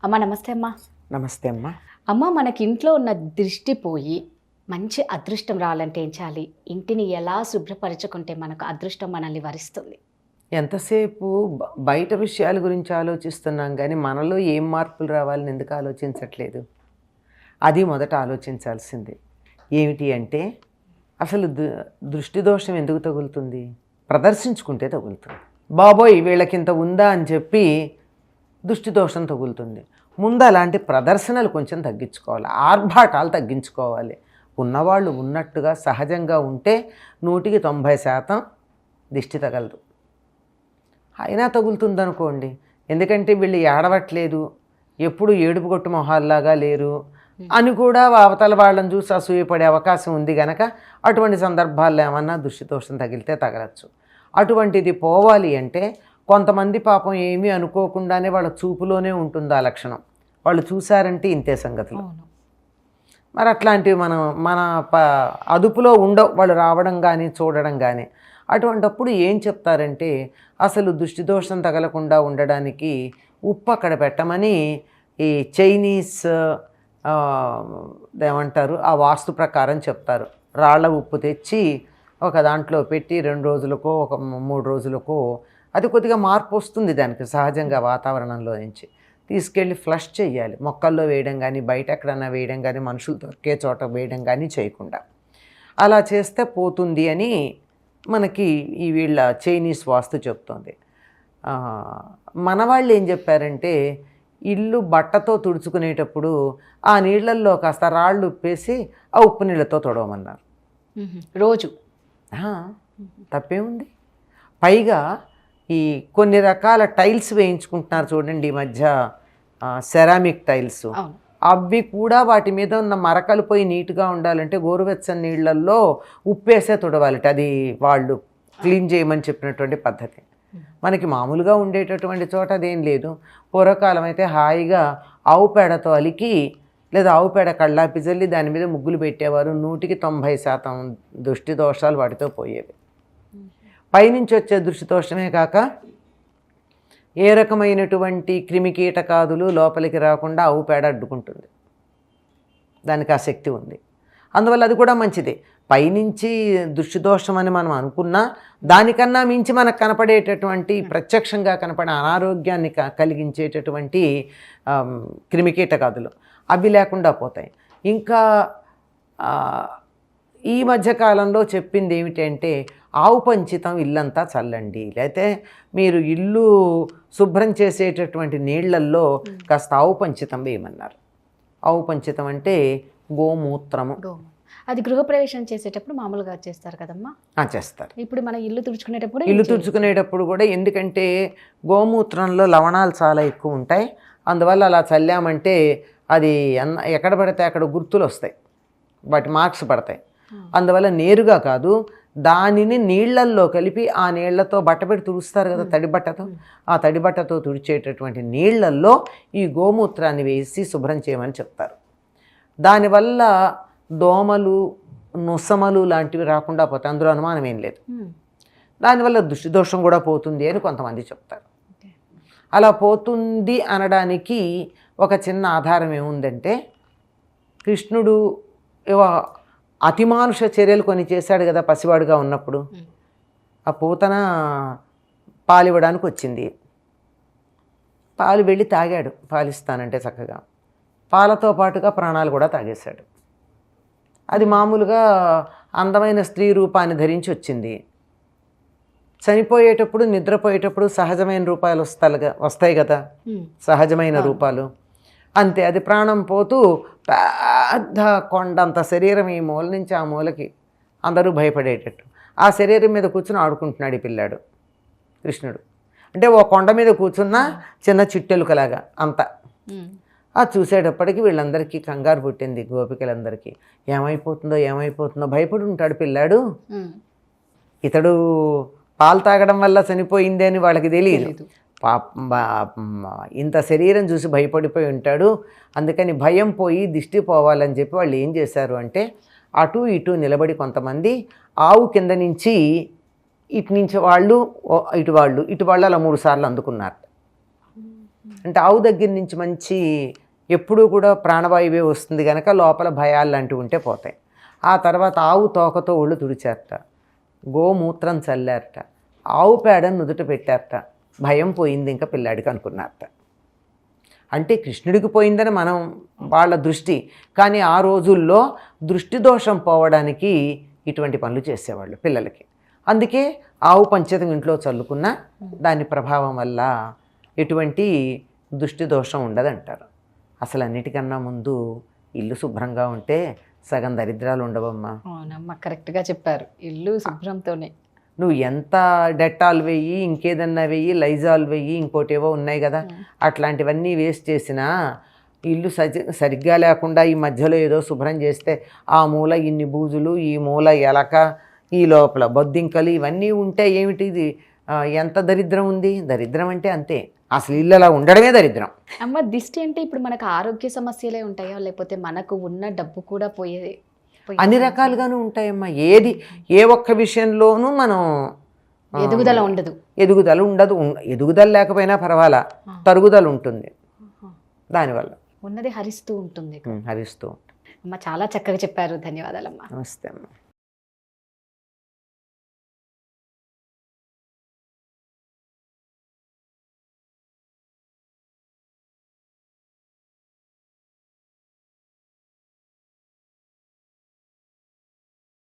అమ్మ నమస్తే అమ్మా. నమస్తే అమ్మా. అమ్మ మనకి ఇంట్లో ఉన్న దృష్టి పోయి మంచి అదృష్టం రావాలంటే ఏం చేయాలి? ఇంటిని ఎలా శుభ్రపరచుకుంటే మనకు అదృష్టం మనల్ని వరిస్తుంది? ఎంతసేపు బయట విషయాల గురించి ఆలోచిస్తున్నాం కానీ మనలో ఏం మార్పులు రావాలని ఎందుకు ఆలోచించట్లేదు? అది మొదట ఆలోచించాల్సింది. ఏమిటి అంటే అసలు దృష్టి దోషం ఎందుకు తగులుతుంది? ప్రదర్శించుకుంటే తగులుతుంది. బాబోయ్ వీళ్ళకింత ఉందా అని చెప్పి దృష్టి దోషం తగులుతుంది. ముందు అలాంటి ప్రదర్శనలు కొంచెం తగ్గించుకోవాలి, ఆర్భాటాలు తగ్గించుకోవాలి. ఉన్నవాళ్ళు ఉన్నట్టుగా సహజంగా ఉంటే 100కి 90% దిష్టి తగలదు. అయినా తగులుతుందనుకోండి, ఎందుకంటే వీళ్ళు ఏడవట్లేదు, ఎప్పుడు ఏడుపు కొట్టు మొహాల్లాగా లేరు అని కూడా అవతల వాళ్ళని చూసి అసూయపడే అవకాశం ఉంది గనక అటువంటి సందర్భాల్లో ఏమన్నా దృష్టి దోషం తగిలితే తగలచ్చు. అటువంటిది పోవాలి అంటే కొంతమంది పాపం ఏమీ అనుకోకుండానే వాళ్ళ చూపులోనే ఉంటుంది ఆ లక్షణం. వాళ్ళు చూశారంటే ఇంతే సంగతులు. మరి అట్లాంటివి మన అదుపులో ఉండవు, వాళ్ళు రావడం కానీ చూడడం కానీ. అటువంటప్పుడు ఏం చెప్తారంటే అసలు దృష్టి దోషం తగలకుండా ఉండడానికి ఉప్పు అక్కడ పెట్టమని ఈ చైనీస్ ఏమంటారు ఆ వాస్తు ప్రకారం చెప్తారు. రాళ్ళ ఉప్పు తెచ్చి ఒక దాంట్లో పెట్టి 2 రోజులకో ఒక 3 రోజులకో అది కొద్దిగా మార్పు వస్తుంది దానికి సహజంగా వాతావరణంలో నుంచి. తీసుకెళ్ళి ఫ్లష్ చేయాలి. మొక్కల్లో వేయడం కానీ బయట ఎక్కడన్నా వేయడం కానీ మనుషులు దొరికే చోట వేయడం కానీ చేయకుండా అలా చేస్తే పోతుంది అని మనకి ఈ వీళ్ళ చైనీస్ వాస్తు చెప్తోంది. మన వాళ్ళు ఏం చెప్పారంటే ఇల్లు బట్టతో తుడుచుకునేటప్పుడు ఆ నీళ్ళల్లో కాస్త రాళ్ళు ఉప్పేసి ఆ ఉప్పు నీళ్ళతో తొడవమన్నారు రోజు. తప్పేముంది? పైగా ఈ కొన్ని రకాల టైల్స్ వేయించుకుంటున్నారు చూడండి ఈ మధ్య, సెరామిక్ టైల్స్. అవి కూడా వాటి మీద ఉన్న మరకలు పోయి నీట్గా ఉండాలంటే గోరువెచ్చని నీళ్ళల్లో ఉప్పేసే తుడవాలట. అది వాళ్ళు క్లీన్ చేయమని చెప్పినటువంటి పద్ధతి. మనకి మామూలుగా ఉండేటటువంటి చోట అదేం లేదు. పూర్వకాలం అయితే హాయిగా ఆవు పేడతో అలికి లేదా ఆవు పేడ కళ్ళాపి జల్లి దాని మీద ముగ్గులు పెట్టేవారు. 100కి 90% దృష్టి దోషాలు వాటితో పోయేవి. పైనుంచి వచ్చే దృష్టి దోషమే కాక ఏ రకమైనటువంటి క్రిమికీటకాదులు లోపలికి రాకుండా ఆవు పేడ అడ్డుకుంటుంది. దానికి ఆ శక్తి ఉంది. అందువల్ల అది కూడా మంచిదే. పైనుంచి దృష్టి దోషం అని మనం అనుకున్నా దానికన్నా మించి మనకు కనపడేటటువంటి ప్రత్యక్షంగా కనపడే అనారోగ్యాన్ని కలిగించేటటువంటి క్రిమికీటకాదులు అవి లేకుండా పోతాయి. ఇంకా ఈ మధ్యకాలంలో చెప్పింది ఏమిటంటే ఆవు పంచితం ఇల్లంతా చల్లండి, లేకపోతే మీరు ఇల్లు శుభ్రం చేసేటటువంటి నీళ్లల్లో కాస్త ఆవు పంచితం వేయమన్నారు. ఆవు పంచితం అంటే గోమూత్రము. అది గృహప్రవేశం చేసేటప్పుడు మామూలుగా చేస్తారు కదమ్మా? చేస్తారు. ఇప్పుడు మనం ఇల్లు తుడుచుకునేటప్పుడు కూడా, ఎందుకంటే గోమూత్రంలో లవణాలు చాలా ఎక్కువ ఉంటాయి. అందువల్ల అలా చల్లామంటే అది ఎక్కడ పడితే అక్కడ గుర్తులు వస్తాయి, వాటి మార్క్స్ పడతాయి. అందువల్ల నేరుగా కాదు, దానిని నీళ్లల్లో కలిపి ఆ నీళ్లతో బట్టపెట్టి తుడుస్తారు కదా తడిబట్టతో, ఆ తడిబట్టతో తుడిచేటటువంటి నీళ్లల్లో ఈ గోమూత్రాన్ని వేసి శుభ్రం చేయమని చెప్తారు. దానివల్ల దోమలు నొసమలు లాంటివి రాకుండా పోతాయి, అందులో అనుమానం ఏం లేదు. దానివల్ల దృష్టి దోషం కూడా పోతుంది అని కొంతమంది చెప్తారు. అలా పోతుంది అనడానికి ఒక చిన్న ఆధారం ఏముందంటే కృష్ణుడు అతిమానుష చర్యలు కొన్ని చేశాడు కదా పసివాడుగా ఉన్నప్పుడు. ఆ పూతన పాలివ్వడానికి వచ్చింది, పాలు వెళ్ళి తాగాడు, పాలిస్తానంటే చక్కగా. పాలతో పాటుగా ప్రాణాలు కూడా తాగేశాడు. అది మామూలుగా అందమైన స్త్రీ రూపాన్ని ధరించి వచ్చింది. చనిపోయేటప్పుడు నిద్రపోయేటప్పుడు సహజమైన రూపాలు వస్తాయి కదా, సహజమైన రూపాలు. అంతే, అది ప్రాణం పోతూ పెద్ద కొండంత శరీరం ఈ మూల నుంచి ఆ మూలకి అందరూ భయపడేటట్టు ఆ శరీరం మీద కూర్చుని ఆడుకుంటున్నాడు ఈ పిల్లాడు కృష్ణుడు. అంటే ఓ కొండ మీద కూర్చున్న చిన్న చిట్టెలుకలాగా అంత. అది చూసేటప్పటికి వీళ్ళందరికీ కంగారు పుట్టింది, గోపికలందరికీ. ఏమైపోతుందో భయపడి ఉంటాడు పిల్లాడు. ఇతడు పాలు తాగడం వల్ల చనిపోయింది అని వాళ్ళకి తెలియదు. ఇంత శరీరం చూసి భయపడిపోయి ఉంటాడు. అందుకని భయం పోయి దిష్టి పోవాలని చెప్పి వాళ్ళు ఏం చేశారు అంటే అటు ఇటు నిలబడి కొంతమంది ఆవు కింద నుంచి ఇటు నుంచి వాళ్ళు ఇటు వాళ్ళు అలా 3 సార్లు అందుకున్నారు. అంటే ఆవు దగ్గర నుంచి మంచి ఎప్పుడూ కూడా ప్రాణవాయువే వస్తుంది కనుక లోపల భయాలు లాంటివి ఉంటే పోతాయి. ఆ తర్వాత ఆవు తోకతో ఒళ్ళు తుడిచారట, గోమూత్రం చల్లారట, ఆవు పేడను నుదుట పెట్టారట, భయం పోయింది ఇంకా పిల్లాడికి అనుకున్నారట. అంటే కృష్ణుడికి పోయిందని మనం వాళ్ళ దృష్టి, కానీ ఆ రోజుల్లో దృష్టి దోషం పోవడానికి ఇటువంటి పనులు చేసేవాళ్ళు పిల్లలకి. అందుకే ఆవు పంచతం ఇంట్లో చల్లుకున్న దాని ప్రభావం వల్ల ఎటువంటి దృష్టి దోషం ఉండదంటారు. అసలు అన్నిటికన్నా ముందు ఇల్లు శుభ్రంగా ఉంటే సగం దరిద్రాలు ఉండవమ్మా. అవునమ్మా, కరెక్ట్గా చెప్పారు. ఇల్లు శుభ్రంతోనే. నువ్వు ఎంత డెటాల్ వెయ్యి, ఇంకేదన్నా వెయ్యి, లైజాల్ వెయ్యి, ఇంకోటేవో ఉన్నాయి కదా, అట్లాంటివన్నీ వేస్ట్ చేసినా ఇల్లు సరిగ్గా లేకుండా ఈ మధ్యలో ఏదో శుభ్రం చేస్తే ఆ మూల ఇన్ని బూజులు, ఈ మూల ఎలక, ఈ లోపల బొద్దింకలు ఇవన్నీ ఉంటే ఏమిటి ఇది? ఎంత దరిద్రం ఉంది. దరిద్రం అంటే అంతే, అసలు ఇల్లు అలా ఉండడమే దరిద్రం. అమ్మ, దిష్టి అంటే ఇప్పుడు మనకు ఆరోగ్య సమస్యలే ఉంటాయా, లేకపోతే మనకు ఉన్న డబ్బు కూడా పోయేది? అన్ని రకాలుగాను ఉంటాయమ్మా. ఏ ఒక్క విషయంలోనూ మనం ఎదుగుదల ఉండదు. ఎదుగుదల ఉండదు. ఎదుగుదల లేకపోయినా పర్వాలా, తరుగుదల ఉంటుంది. దానివల్ల ఉన్నది హరిస్తూ ఉంటుంది. హరిస్తూ ఉంటుంది. అమ్మ, చాలా చక్కగా చెప్పారు. ధన్యవాదాలమ్మా. నమస్తే అమ్మా.